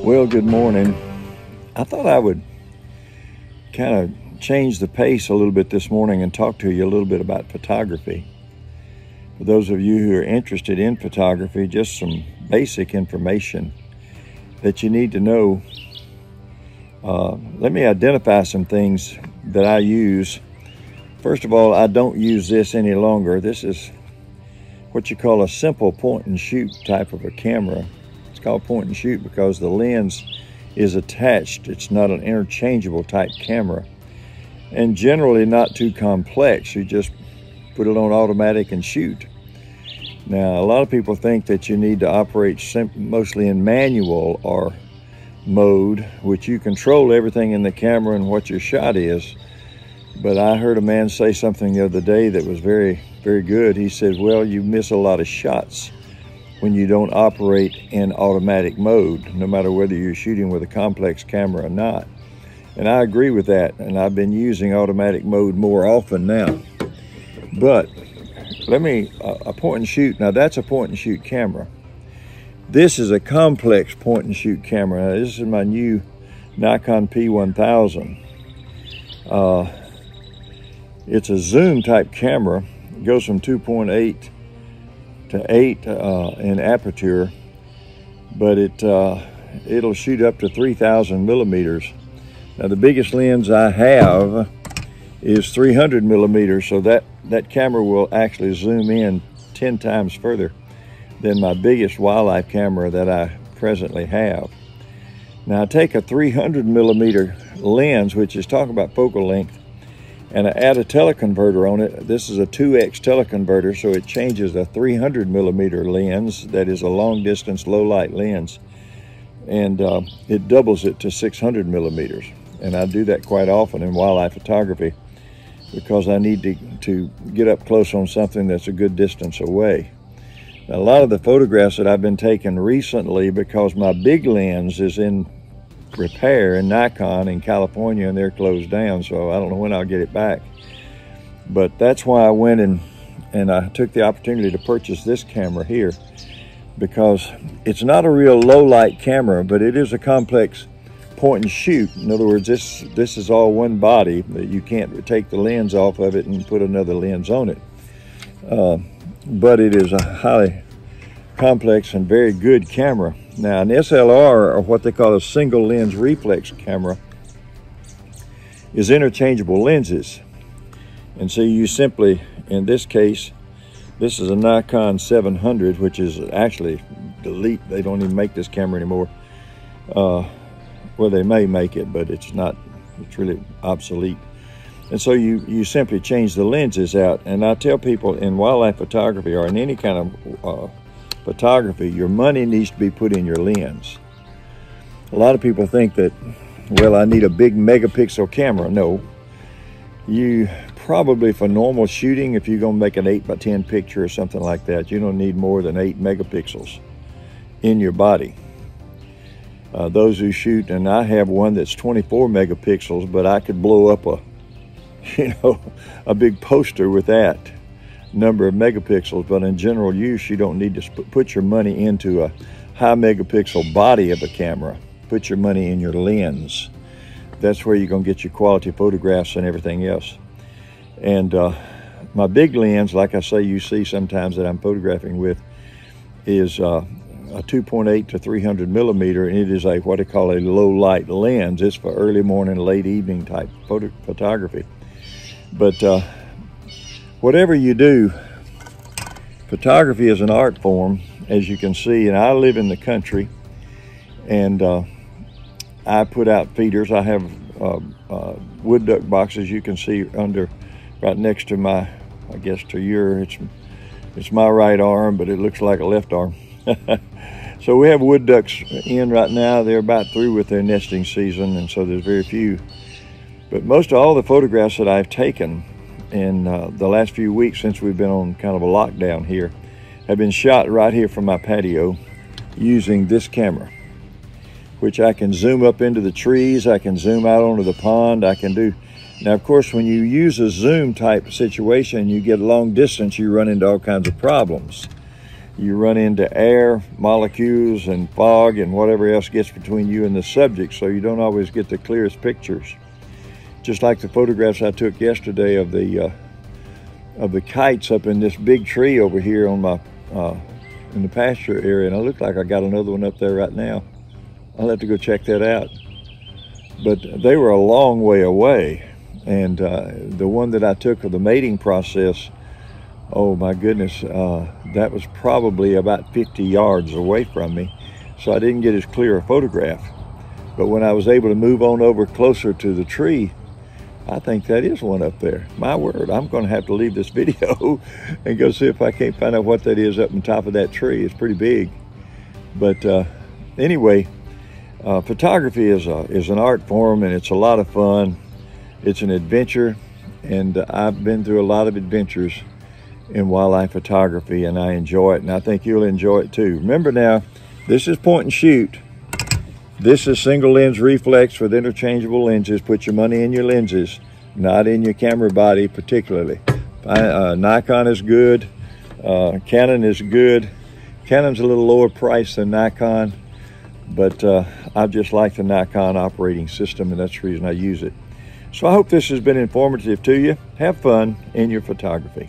Well, good morning. I thought I would kind of change the pace a little bit this morning and talk to you a little bit about photography. For those of you who are interested in photography, just some basic information that you need to know. Let me identify some things that I use. First of all, I don't use this any longer. This is what you call a simple point and shoot type of a camera. It's called point and shoot because the lens is attached. It's not an interchangeable type camera, and generally not too complex. You just put it on automatic and shoot. Now, a lot of people think that you need to operate mostly in manual or mode, which you control everything in the camera and what your shot is. But I heard a man say something the other day that was very, very good. He said, well, you miss a lot of shots when you don't operate in automatic mode, no matter whether you're shooting with a complex camera or not. And I agree with that, and I've been using automatic mode more often now. But a point and shoot, now that's a point and shoot camera. This is a complex point and shoot camera. Now, this is my new Nikon P1000. It's a zoom type camera. It goes from 2.8 to 8 in aperture, but it'll shoot up to 3,000 millimeters. Now the biggest lens I have is 300 millimeters, so that camera will actually zoom in 10 times further than my biggest wildlife camera that I presently have. Now I take a 300 millimeter lens, which is talking about focal length, and I add a teleconverter on it. This is a 2x teleconverter, so it changes a 300 millimeter lens that is a long distance low light lens, and it doubles it to 600 millimeters. And I do that quite often in wildlife photography because I need to get up close on something that's a good distance away. Now, a lot of the photographs that I've been taking recently, because my big lens is in repair in Nikon in California and they're closed down, so I don't know when I'll get it back. But that's why I went and I took the opportunity to purchase this camera here, because it's not a real low light camera, but it is a complex point and shoot. In other words, this is all one body, that you can't take the lens off of it and put another lens on it. But it is a highly complex and very good camera. Now, an SLR, or what they call a single lens reflex camera, is interchangeable lenses. And so you simply, in this case, this is a Nikon 700, which is actually delete. They don't even make this camera anymore. Well, they may make it, but it's not, it's really obsolete. And so you simply change the lenses out. And I tell people in wildlife photography or in any kind of photography, your money needs to be put in your lens. A lot of people think that, well, I need a big megapixel camera. No, you probably, for normal shooting, if you're gonna make an 8x10 picture or something like that, you don't need more than 8 megapixels in your body. Those who shoot, and I have one that's 24 megapixels, but I could blow up a big poster with that number of megapixels. But in general use, you don't need to put your money into a high megapixel body of a camera. Put your money in your lens. That's where you're gonna get your quality photographs and everything else. And my big lens, like I say, you see sometimes that I'm photographing with, is a 2.8 to 300 millimeter, and it is what they call a low light lens. It's for early morning, late evening type photography. But whatever you do, photography is an art form, as you can see. And I live in the country, and I put out feeders. I have wood duck boxes. You can see right next to my, I guess to your, it's my right arm, but it looks like a left arm. So we have wood ducks in right now. They're about through with their nesting season, and so there's very few. But most of all the photographs that I've taken in the last few weeks since we've been on kind of a lockdown here have been shot right here from my patio using this camera, which I can zoom up into the trees. I can zoom out onto the pond. I can do Now, of course, when you use a zoom type situation, you get long distance, you run into all kinds of problems. You run into air molecules and fog and whatever else gets between you and the subject, so you don't always get the clearest pictures. Just like the photographs I took yesterday of the kites up in this big tree over here on my in the pasture area, and it looked like I got another one up there right now. I'll have to go check that out. But they were a long way away, and the one that I took of the mating process, oh my goodness, that was probably about 50 yards away from me, so I didn't get as clear a photograph. But when I was able to move on over closer to the tree, I think that is one up there. My word, I'm going to have to leave this video and go see if I can't find out what that is up on top of that tree. It's pretty big. But anyway, photography is an art form, and it's a lot of fun. It's an adventure, and I've been through a lot of adventures in wildlife photography, and I enjoy it, and I think you'll enjoy it too. Remember now, this is point and shoot. This is single lens reflex with interchangeable lenses. Put your money in your lenses, not in your camera body particularly. Nikon is good. Canon is good. Canon's a little lower price than Nikon, but I just like the Nikon operating system, and that's the reason I use it. So I hope this has been informative to you. Have fun in your photography.